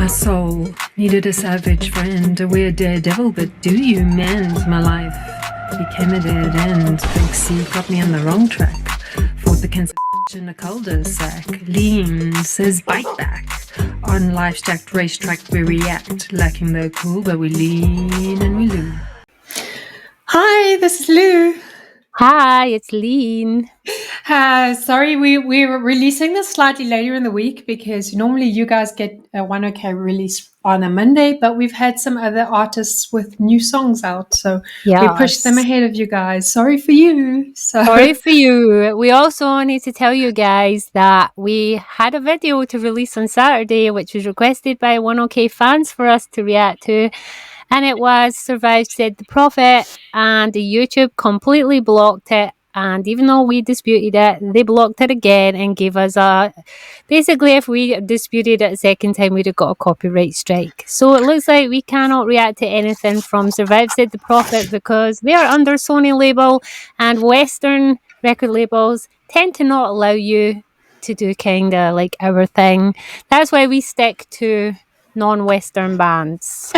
My soul needed a savage friend, a weird daredevil, but do you mend? My life became a dead end. Big C got me on the wrong track. Fought the cancer in a cul-de-sac. Lean says bite back. On life's jacked racetrack we react, lacking the cool, but we lean and we lose. Hi, this is Lou. Hi, it's Lean. Sorry, we're releasing this slightly later in the week because normally you guys get a 1OK release on a Monday, but we've had some other artists with new songs out, so we pushed them ahead of you guys. Sorry for you. Sorry for you. We also need to tell you guys that we had a video to release on Saturday, which was requested by 1OK fans for us to react to. And it was Survive Said the Prophet, and YouTube completely blocked it. And even though we disputed it, they blocked it again and gave us basically, if we disputed it a second time, we'd have got a copyright strike. So it looks like we cannot react to anything from Survive Said the Prophet because they are under Sony label, and Western record labels tend to not allow you to do kind of like our thing. That's why we stick to non-Western bands.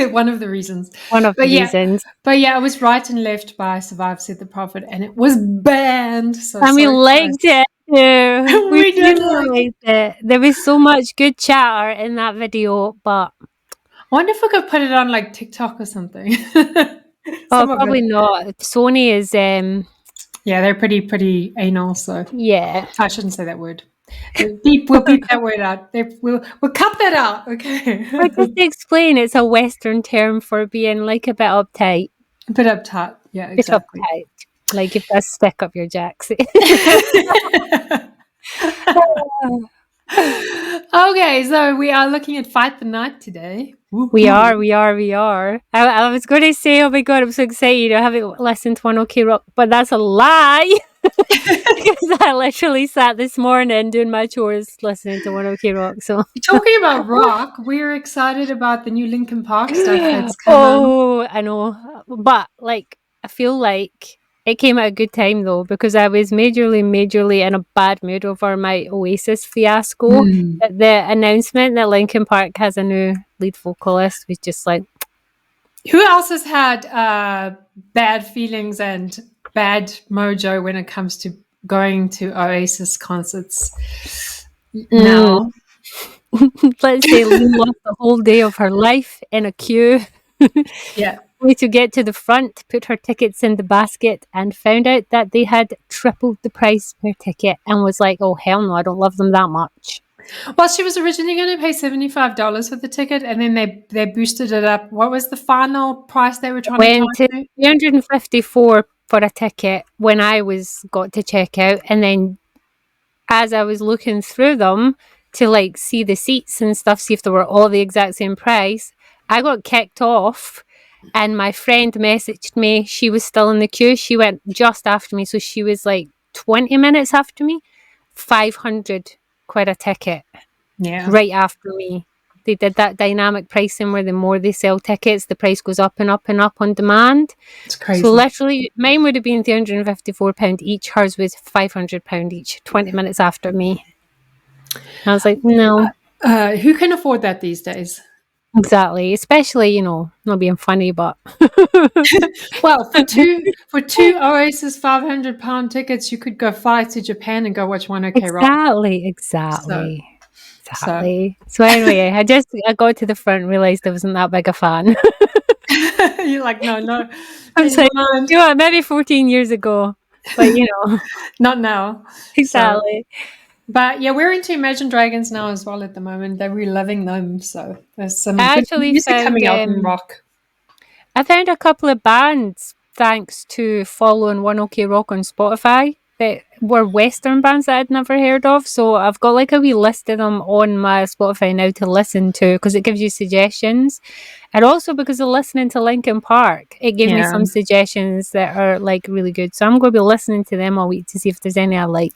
One of the reasons. Reasons. But yeah, I was right and left by Survive Said the Prophet, and it was banned. And we liked it too. We did like it. There was so much good chatter in that video, but I wonder if we could put it on like TikTok or something. Probably not. Sony is yeah, they're pretty anal, so yeah. I shouldn't say that word. We'll beep that word out. We'll cut that out, okay? But just to explain, it's a Western term for being like a bit uptight. A bit uptight, yeah, exactly. Bit uptight. Like if I stick up your jacks. Okay, so we are looking at Fight the Night today. We are. I was going to say, oh my God, I'm so excited. I haven't listened to 1OK Rock, but that's a lie. Because I literally sat this morning doing my chores listening to 1OK Rock. So talking about rock, we're excited about the new Linkin Park stuff that's come I know. But like, I feel like it came at a good time though, because I was majorly in a bad mood over my Oasis fiasco. The announcement that Linkin Park has a new lead vocalist was just like, who else has had bad feelings and bad mojo when it comes to going to Oasis concerts now? Let's say Lynn lost the whole day of her life in a queue. Yeah. To get to the front, put her tickets in the basket, and found out that they had tripled the price per ticket, and was like, oh hell no, I don't love them that much. Well, she was originally going to pay $75 for the ticket, and then they boosted it up. What was the final price they were trying to charge? $354 for a ticket when I got to check out, and then as I was looking through them to like see the seats and stuff, see if they were all the exact same price, I got kicked off. And my friend messaged me. She was still in the queue. She went just after me. So she was like 20 minutes after me. 500 quid a ticket. Yeah. Right after me. They did that dynamic pricing where the more they sell tickets, the price goes up and up and up on demand. It's crazy. So literally, mine would have been £354 each. Hers was £500 each, 20 minutes after me. I was like, no. Who can afford that these days? Exactly, especially, not being funny, but well, for two Oasis £500 tickets, you could go fly to Japan and go watch 1OK Rock. Exactly. So anyway, I got to the front and realised I wasn't that big a fan. You're like, no. I was like, maybe 14 years ago, but not now. Exactly. But yeah, we're into Imagine Dragons now as well at the moment. They're reliving them, so there's some good music coming out in rock. I found a couple of bands thanks to following 1OK Rock on Spotify that were Western bands that I'd never heard of. So I've got like a wee list of them on my Spotify now to listen to because it gives you suggestions. And also because of listening to Linkin Park, it gave me some suggestions that are like really good. So I'm going to be listening to them all week to see if there's any I like.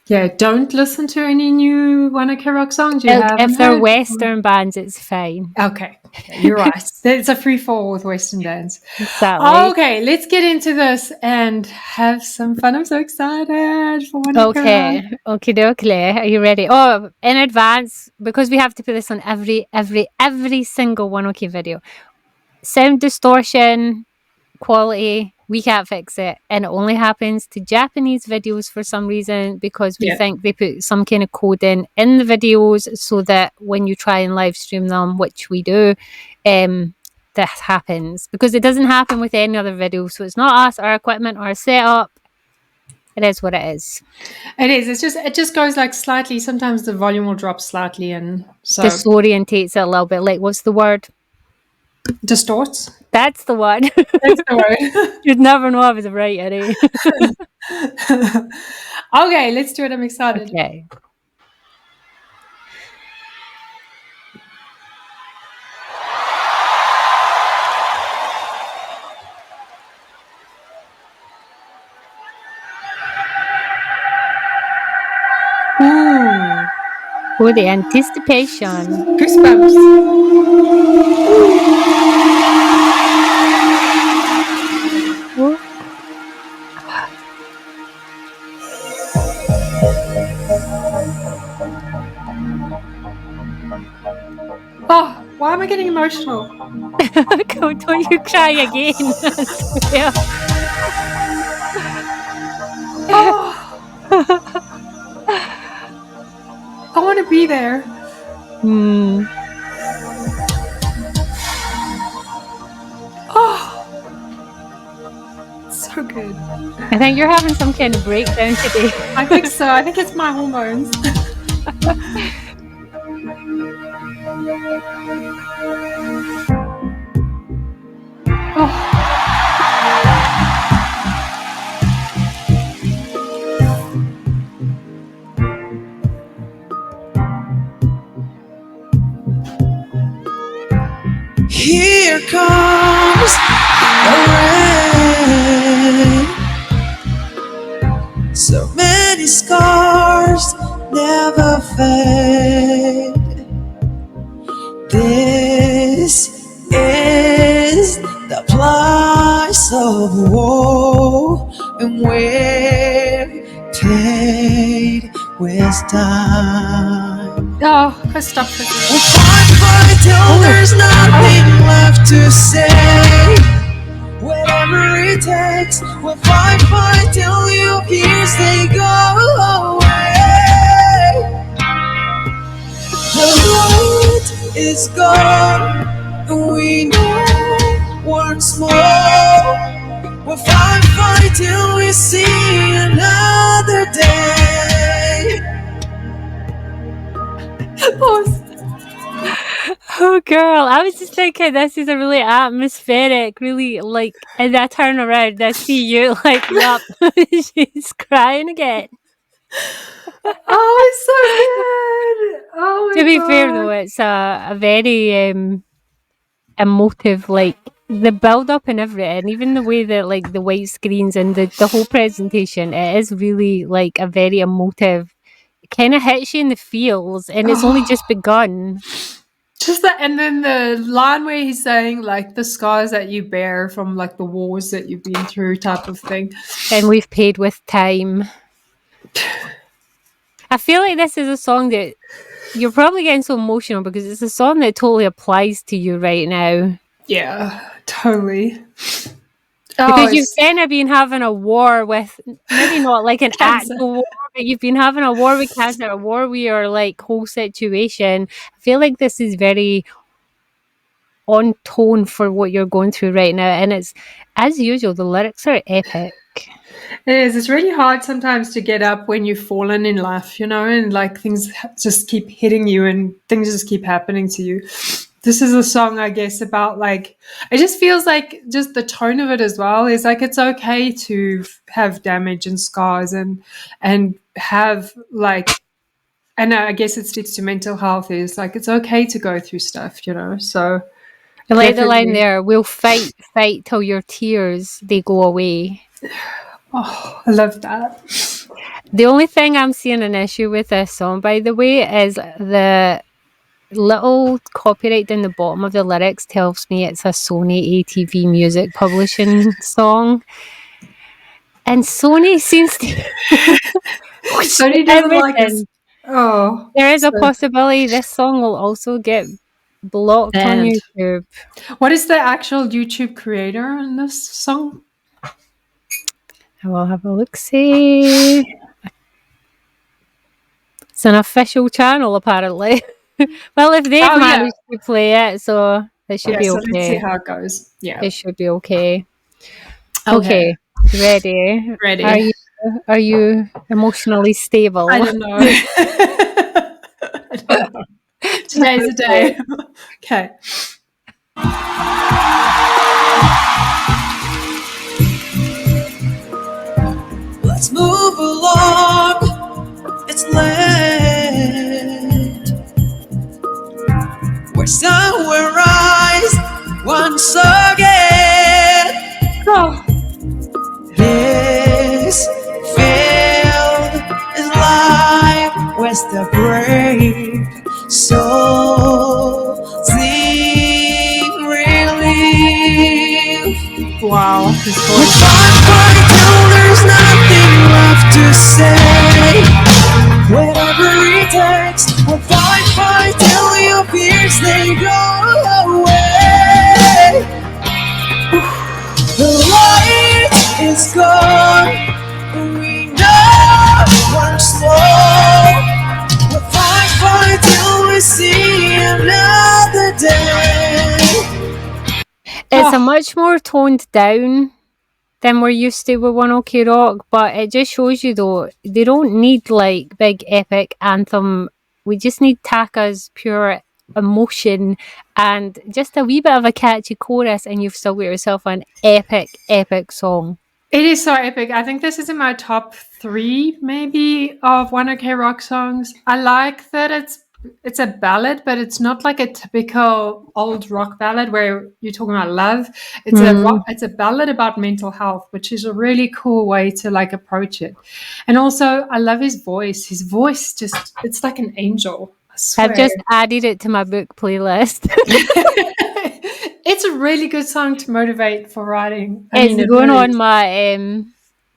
Yeah, don't listen to any new One Ok Rock songs you If haven't they're heard. Western bands, it's fine. Okay, you're right. It's a free fall with Western bands. Exactly. Okay, let's get into this and have some fun. I'm so excited for One Ok Rock. Okay, okay. Are you ready? Oh, in advance, because we have to put this on every single One OK video. Sound distortion, quality, we can't fix it, and it only happens to Japanese videos for some reason because we Yeah. think they put some kind of code in the videos so that when you try and live stream them, which we do, that happens, because it doesn't happen with any other video. So it's not us, our equipment, our setup. It is what it is. It is. It just goes like slightly. Sometimes the volume will drop slightly, and so Disorientates it a little bit. Like, what's the word? distorts. That's the one. That's the word. You'd never know I was right, Eddie. Okay, let's do it. I'm excited. Okay. Ooh, Oh, the anticipation. goosebumps. Oh. Oh, why am I getting emotional? God, don't you cry again. I swear. Oh, I want to be there. Hmm. Oh, so good. I think you're having some kind of breakdown today. I think so. I think it's my hormones. Oh. Here comes the rain. So many scars never fade. This is the price of woe, and we're paid with time. Oh, I stopped it. We'll fight till there's nothing left to say. Whatever it takes, we'll fight till your fears they go away. The light is gone, and we know once more. We'll fight till we see another day. Oh, girl, I was just thinking this is a really atmospheric, really, like, and I turn around, I see you, like, yup, she's crying again. Oh, it's so good. Oh my To be God. fair, though, it's a very emotive, like, the build-up and everything, even the way that, like, the white screens and the whole presentation, it is really, like, a very emotive, it kind of hits you in the feels, and it's only just begun. Just that, and then the line where he's saying like the scars that you bear from like the wars that you've been through, type of thing. And we've paid with time. I feel like this is a song that you're probably getting so emotional because it's a song that totally applies to you right now. Yeah, totally. Because you've kind of been having a war with, maybe not like an Cancer. actual war, but you've been having a war with cancer, a war with your like whole situation. I feel like this is very on tone for what you're going through right now. And it's, as usual, the lyrics are epic. It is. It's really hard sometimes to get up when you've fallen in life, you know, and like things just keep hitting you and things just keep happening to you. This is a song, I guess, about like, it just feels like just the tone of it as well is like it's okay to have damage and scars and have like, and I guess it speaks to mental health, is like it's okay to go through stuff, you know. So I like the line definitely. there, we'll fight till your tears, they go away. Oh, I love that. The only thing I'm seeing an issue with this song, by the way, is the little copyright down the bottom of the lyrics tells me it's a Sony ATV music publishing song. And Sony seems to Sony doesn't like this. everything. Oh, There is a so- possibility this song will also get blocked on Banned. YouTube. What is the actual YouTube creator in this song? I will have a look. See, it's an official channel apparently. Well, if they've Oh, yeah. managed to play it, so it should Yeah, be so let's see okay. how it goes. Yeah. It should be okay. Okay, ready? Ready. Are you emotionally stable? I don't know. I don't know. Today's the day. Okay. Let's move along. It's late. Where sun will rise once again. Oh, This field is live with the brave. So sing relief. wow. His With voice. 5.2, there's nothing left to say. Whatever it takes, with 5.2, your fears they go away. The light is gone. We know we're slow. With 5.2, we see another day. It's a much more toned down than we're used to with One OK Rock, but it just shows you though, they don't need like big epic anthem. We just need Taka's pure emotion and just a wee bit of a catchy chorus, and you've still got yourself an epic song. It is so epic. I think this is in my top 3 maybe of One OK Rock songs. I like that it's a ballad, but it's not like a typical old rock ballad where you're talking about love. It's it's a ballad about mental health, which is a really cool way to like approach it. And also, I love his voice. His voice just, it's like an angel. I swear. I've just added it to my book playlist. It's a really good song to motivate for writing. It's it going really on is. my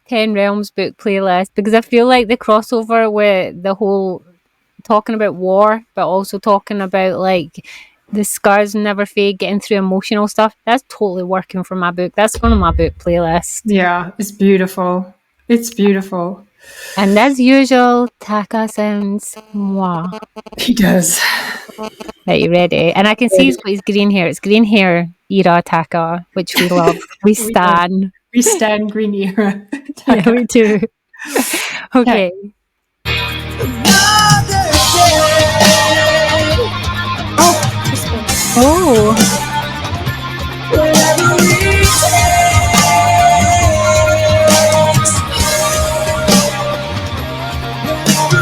10 Realms book playlist because I feel like the crossover with the whole talking about war, but also talking about like the scars never fade, getting through emotional stuff, that's totally working for my book. That's one of my book playlists. Yeah, it's beautiful. It's beautiful. And as usual, Taka sounds mwah. He does. Are you ready? And I can see he's got his green hair. It's green hair era Taka, which we love. We stan. We stand green era. Yeah, we do. Okay. Another day. Oh, Whatever it takes.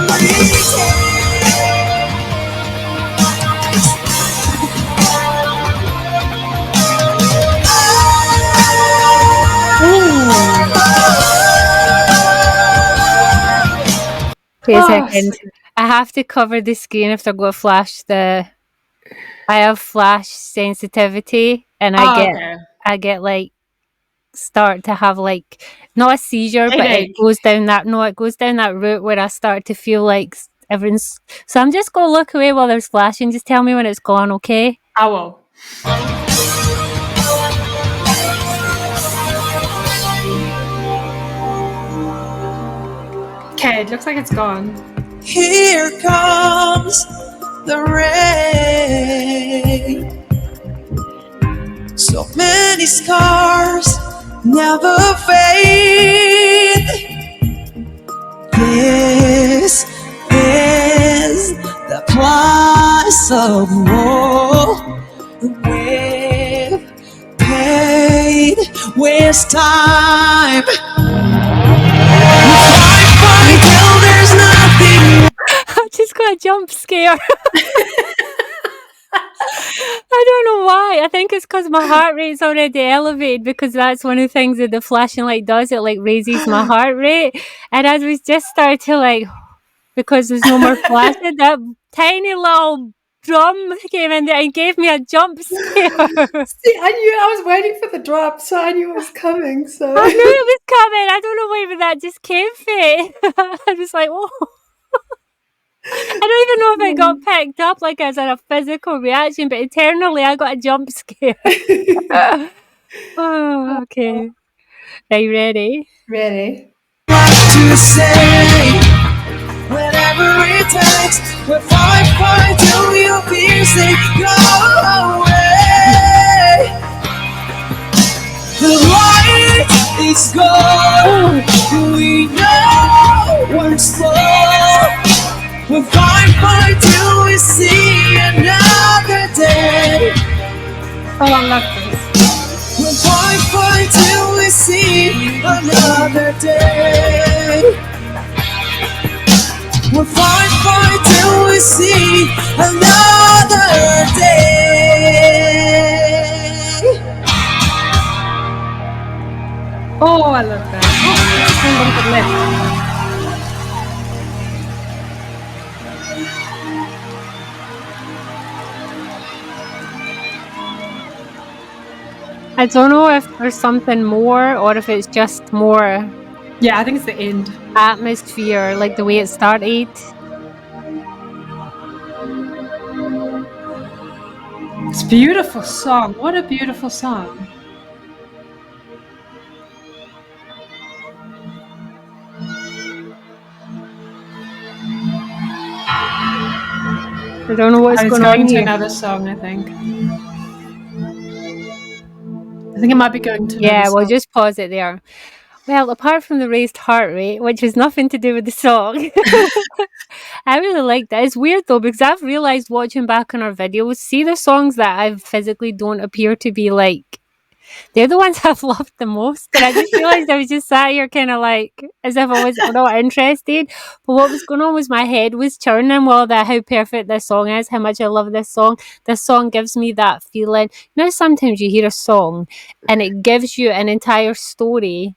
Whatever it takes. wait a Oh, second. I have to cover the screen if they're going to flash the. I have flash sensitivity, and I get like start to have like not a seizure, but it Headache. goes down that route where I start to feel like everyone's. So I'm just gonna look away while there's flashing. Just tell me when it's gone, okay? I will. Okay, it looks like it's gone. Here comes the rain. So many scars never fade. This is the price of war. We've paid with time. Fight till there's nothing. I just got a jump scare. I don't know why. why. I think it's because my heart rate's already elevated, because that's one of the things that the flashing light does. It like raises my heart rate. And as we just started to like, because there's no more flashing, that tiny little drum came in there and gave me a jump scare. See, I was waiting for the drop, so I knew it was coming. So I knew it was coming. I don't know where that just came from. I was like, oh. I don't even know if it got picked up like as a physical reaction, but internally I got a jump scare. Oh, okay. Are you ready? ready. To say whatever it takes, we'll fight till your fears they go away. The light is gone, we know we're slow. We'll fight till we see another day. Oh, I love this. We'll fight till we see another day. We'll fight till we see another day. Oh, I love that. Oh, just a little bit left. I don't know if there's something more or if it's just more Yeah, I think it's the end. atmosphere, like the way it started. It's a beautiful song. What a beautiful song. I don't know what's It's going going on to here. another song, I think. I think it might be going to Yeah, another we'll song. just pause it there. Well, apart from the raised heart rate, which has nothing to do with the song, I really like that. It's weird though, because I've realized watching back on our videos, see the songs that I physically don't appear to be like, they're the ones I've loved the most. And I just realized I was just sat here kind of like, as if I was not interested. But what was going on was my head was churning while that how perfect this song is, how much I love this song. This song gives me that feeling. You know, sometimes you hear a song and it gives you an entire story.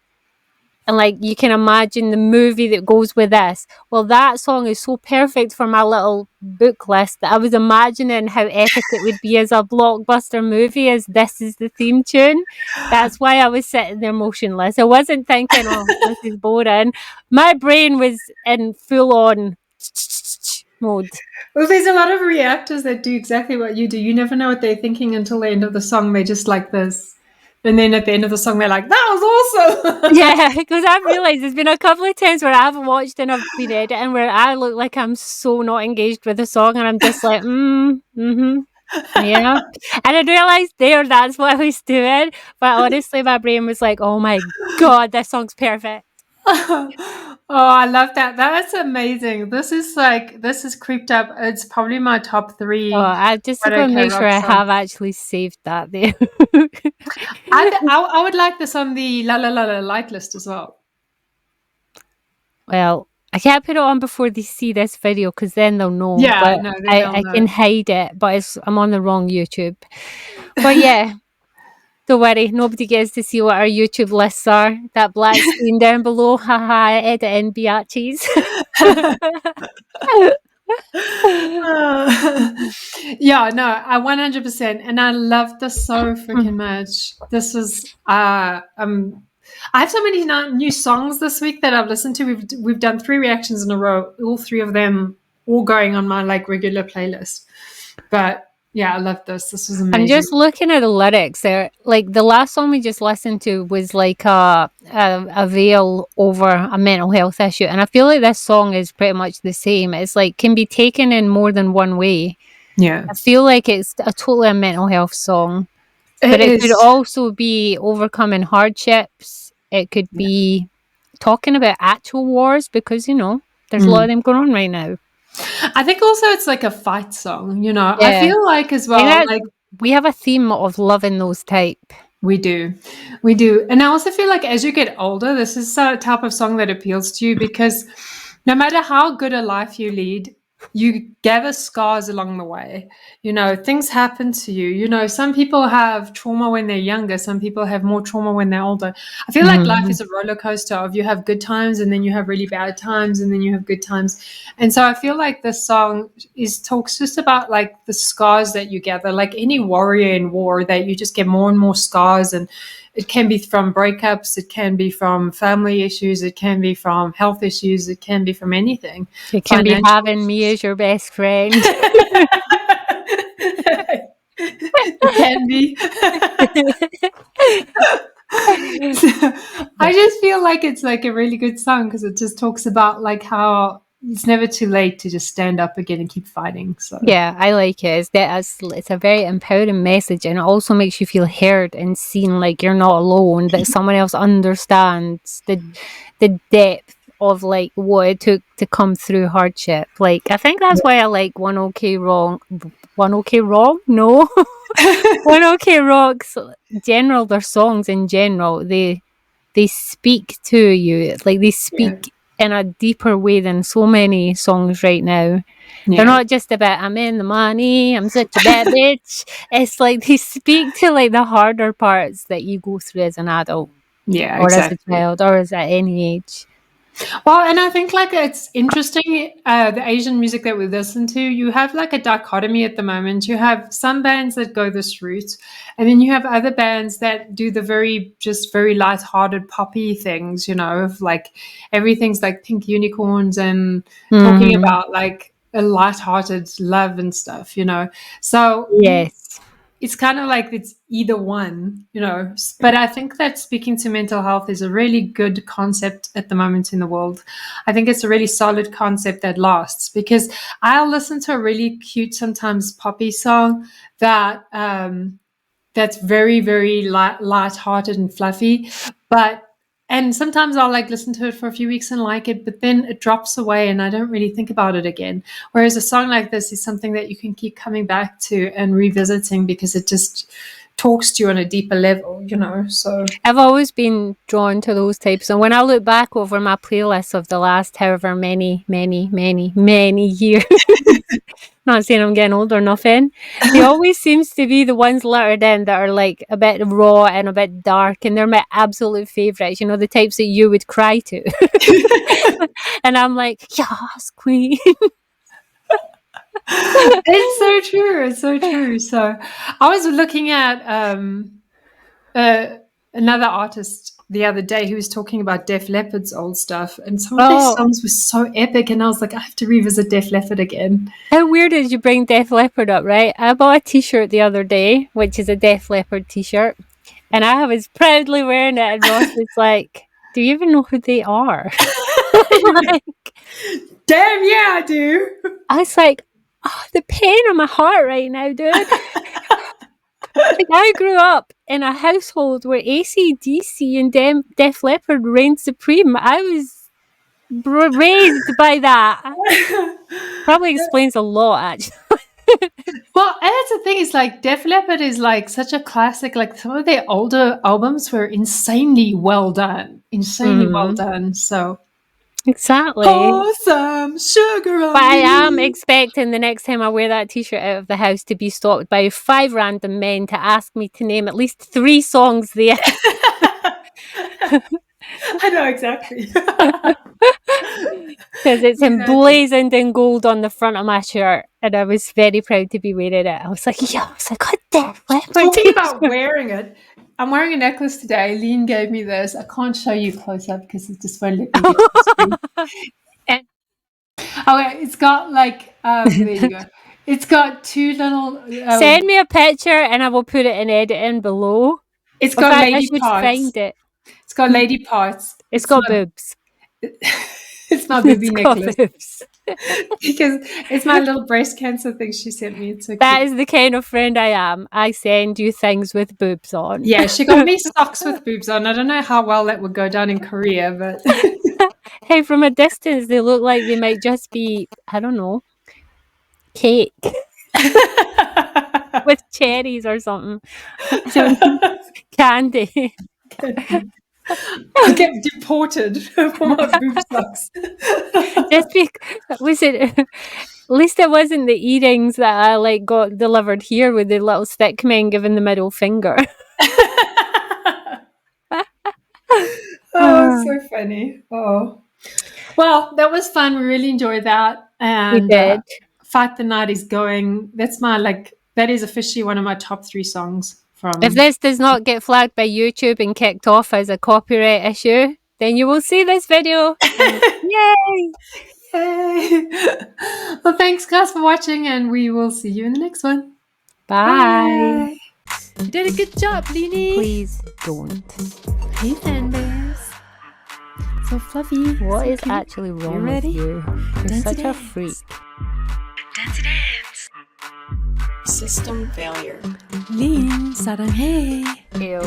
And like you can imagine the movie that goes with this. Well, that song is so perfect for my little book list that I was imagining how epic it would be as a blockbuster movie, as this is the theme tune. That's why I was sitting there motionless. I wasn't thinking, oh, this is boring. My brain was in full on mode. Well, there's a lot of reactors that do exactly what you do. You never know what they're thinking until the end of the song. They're just like this. And then at the end of the song, they're like, that was awesome. Yeah, because I've realised there's been a couple of times where I've watched and I've been editing where I look like I'm so not engaged with the song and I'm just like, yeah. And I realised there that's what I was doing. But honestly, my brain was like, oh my God, this song's perfect. Oh, I love that. That's amazing. This is creeped up. It's probably my top 3. Oh, I just But got to okay, make sure I rock song. have actually saved that there. I would like this on the La La La La like list as well. Well, I can't put it on before they see this video because then they'll know. Yeah, But no, then I they'll know. can hide it, but I'm on the wrong YouTube. But yeah, don't worry, nobody gets to see what our YouTube lists are. That black screen down below, haha, edit in biatches. Yeah, no, I 100%, and I love this so freaking much. This is I have so many new songs this week that I've listened to. We've done 3 reactions in a row, all 3 of them all going on my like regular playlist. But yeah, I love this. This was amazing. I'm just looking at the lyrics there. Like the last song we just listened to was like a veil over a mental health issue, and I feel like this song is pretty much the same. It's like can be taken in more than one way. Yeah, I feel like it's a totally a mental health song, but it could also be overcoming hardships. It could be talking about actual wars because you know there's a lot of them going on right now. I think also it's like a fight song, you know. Yeah. I feel like as well, like we have a theme of loving those type. we do. And I also feel like as you get older, this is a type of song that appeals to you because no matter how good a life you lead, you gather scars along the way. You know, things happen to you. You know, some people have trauma when they're younger, some people have more trauma when they're older. I feel like life is a roller coaster of you have good times and then you have really bad times and then you have good times. And so I feel like this song talks just about like the scars that you gather, like any warrior in war, that you just get more and more scars. And it can be from breakups, it can be from family issues, it can be from health issues, it can be from anything. It can be Financial having me as your best friend. It can be. I just feel like it's like a really good song because it just talks about like how it's never too late to just stand up again and keep fighting. So Yeah, I like it. It's a very empowering message, and it also makes you feel heard and seen, like you're not alone, that someone else understands the depth of like what it took to come through hardship. Like, I think that's why I like One OK Wrong. One OK Wrong? No. One OK Rock's their songs in general, they speak to you. Like, they speak in a deeper way than so many songs right now. They're not just about I'm in the money, I'm such a bad bitch. It's like they speak to like the harder parts that you go through as an adult. Yeah, or exactly. as a child, or as at any age. Well, and I think like it's interesting, the Asian music that we listen to, you have like a dichotomy at the moment. You have some bands that go this route, and then you have other bands that do the very light-hearted poppy things, you know, of like everything's like pink unicorns and talking about like a light-hearted love and stuff, you know. So Yes. it's kind of like it's either one, you know. But I think that speaking to mental health is a really good concept at the moment in the world. I think it's a really solid concept that lasts, because I'll listen to a really cute, sometimes poppy song that that's very, very light-hearted and fluffy, and sometimes I'll like listen to it for a few weeks and like it, but then it drops away and I don't really think about it again. Whereas a song like this is something that you can keep coming back to and revisiting because it just talks to you on a deeper level, you know. So I've always been drawn to those types. And when I look back over my playlist of the last however many years, not saying I'm getting old or nothing, they always seems to be the ones lettered in that are like a bit raw and a bit dark, and they're my absolute favourites, you know, the types that you would cry to. And I'm like, yes, queen. It's so true. It's so true. So I was looking at another artist the other day who was talking about Def Leppard's old stuff, and some of their songs were so epic, and I was like, I have to revisit Def Leppard again. How weird is you bring Def Leppard up, right? I bought a t-shirt the other day, which is a Def Leppard t-shirt, and I was proudly wearing it, and Ross was like, do you even know who they are? Like, damn, yeah, I do. I was like, oh, the pain in my heart right now, dude. Like, I grew up in a household where AC/DC and Def Leppard reigned supreme. I was raised by that. Probably explains a lot, actually. Well, and that's the thing, is like Def Leppard is like such a classic. Like some of their older albums were insanely well done. So exactly. pour some sugar on But I me. am expecting the next time I wear that t-shirt out of the house to be stopped by 5 random men to ask me to name at least 3 songs there. I know exactly. Because it's emblazoned in gold on the front of my shirt, and I was very proud to be wearing it. I was like, yeah, I was like, God damn, Talking about wearing it, I'm wearing a necklace today. Lean gave me this. I can't show you close up because it just won't let me get the screen. And it's got like there you go. It's got 2 little. Send me a picture and I will put it in editing below. It's got I lady should parts. find it. It's got lady parts. It's got boobs. It's my baby It's got necklace. boobs. Because it's my little breast cancer thing she sent me. It's so That cute. is the kind of friend I am. I send you things with boobs on. Yeah, she got me socks with boobs on. I don't know how well that would go down in Korea, but Hey, from a distance, they look like they might just be, I don't know, cake with cherries or something. Candy. I'll get deported for my boob socks. Was it least it wasn't the earrings that I like got delivered here with the little stick men giving the middle finger. Oh, so funny. Oh. Well, that was fun. We really enjoyed that. And did. Fight the Night is going. That's my that is officially one of my top 3 songs from If this does not get flagged by YouTube and kicked off as a copyright issue, then you will see this video. Yay! Yay! Well, thanks guys for watching, and we will see you in the next one. Bye. You did a good job, Leanie. Please don't. Hey, fan bears. So fluffy. What so is cute. actually wrong with ready? you? You're Dance such a dance. freak. Dance dance. System failure. Lean, sudden hey. Ew.